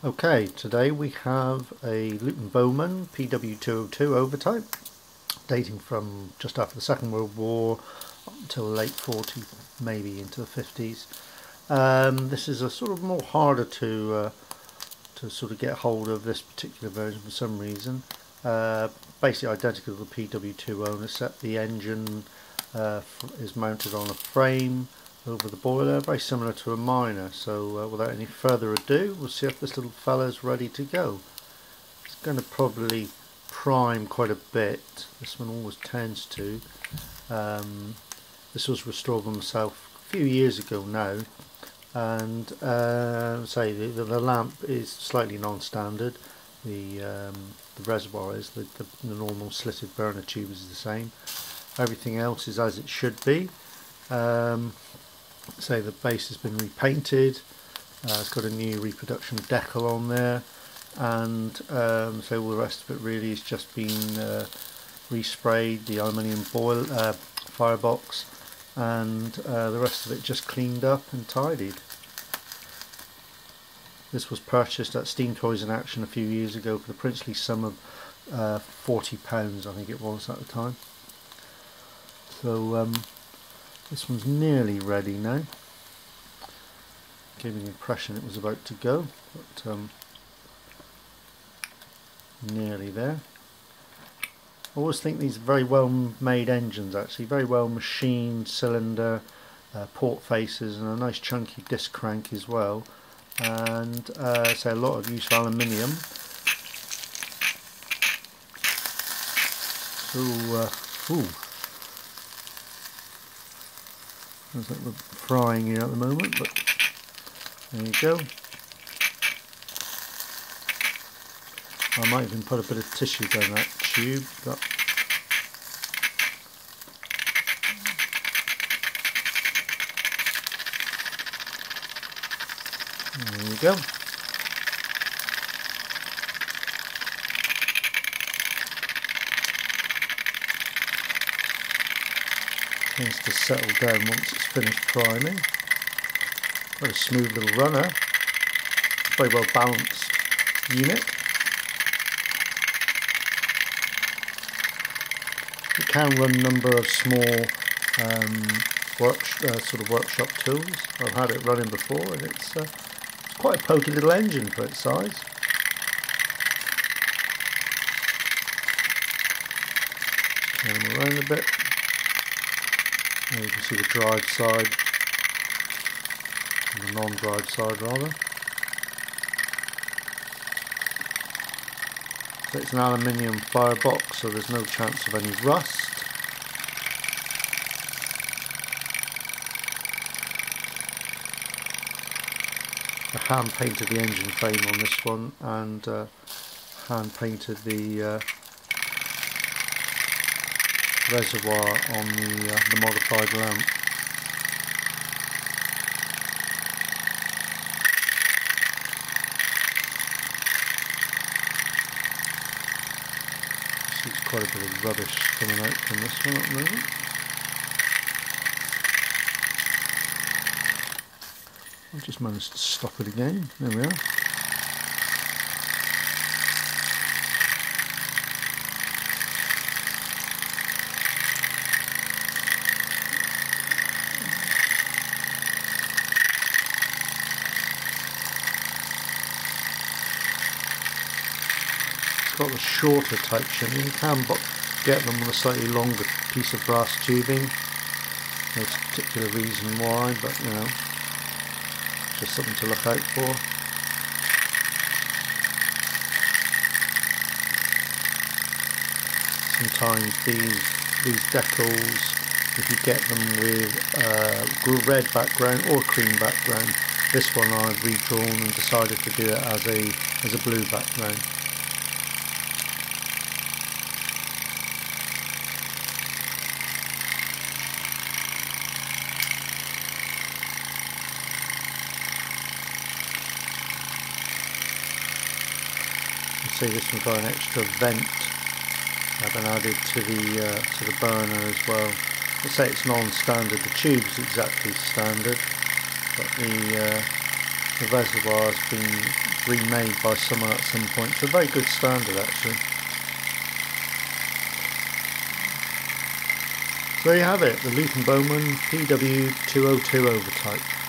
Okay, today we have a Luton Bowman Pw202 overtype, dating from just after the Second World War until late 40s, maybe into the 50s. This is a sort of more harder to sort of get hold of, this particular version, for some reason. Basically identical to the PW201, except the engine is mounted on a frame over the boiler, very similar to a miner. So without any further ado, we'll see if this little fella's ready to go. It's going to probably prime quite a bit. This one always tends to. This was restored by myself a few years ago now, and say the lamp is slightly non-standard. The reservoir is the normal slitted burner tube is the same. Everything else is as it should be. Say the base has been repainted, it's got a new reproduction decal on there, and so all the rest of it really has just been resprayed, the aluminium firebox, and the rest of it just cleaned up and tidied. This was purchased at Steam Toys in Action a few years ago for the princely sum of £40, I think it was at the time. So this one's nearly ready now. Gave me the impression it was about to go, but nearly there. I always think these are very well made engines, actually, very well machined cylinder, port faces, and a nice chunky disc crank as well, and say a lot of use of aluminium. So looks like we're frying here at the moment, but there you go. I might even put a bit of tissue down that tube. There you go. Tends to settle down once it's finished priming. Got a smooth little runner, very well balanced unit. It can run a number of small sort of workshop tools. I've had it running before, and it's quite a pokey little engine for its size. Turn them around a bit. There you can see the drive side, and the non-drive side rather. So it's an aluminium firebox, so there's no chance of any rust. I hand painted the engine frame on this one, and hand painted the reservoir on the modified lamp. There's quite a bit of rubbish coming out from this one at the moment. I just managed to stop it again. There we are. Got the shorter type shimmy. You can get them on a slightly longer piece of brass tubing. No particular reason why, but you know, just something to look out for. Sometimes these decals, if you get them with red background or cream background, this one I've redrawn and decided to do it as a blue background. See, this one's got an extra vent I've been added to the burner as well. Let's say it's non-standard. The tube's exactly standard, but the the reservoir has been remade by someone at some point. It's a very good standard actually. So there you have it, the Luton Bowman PW202 overtype.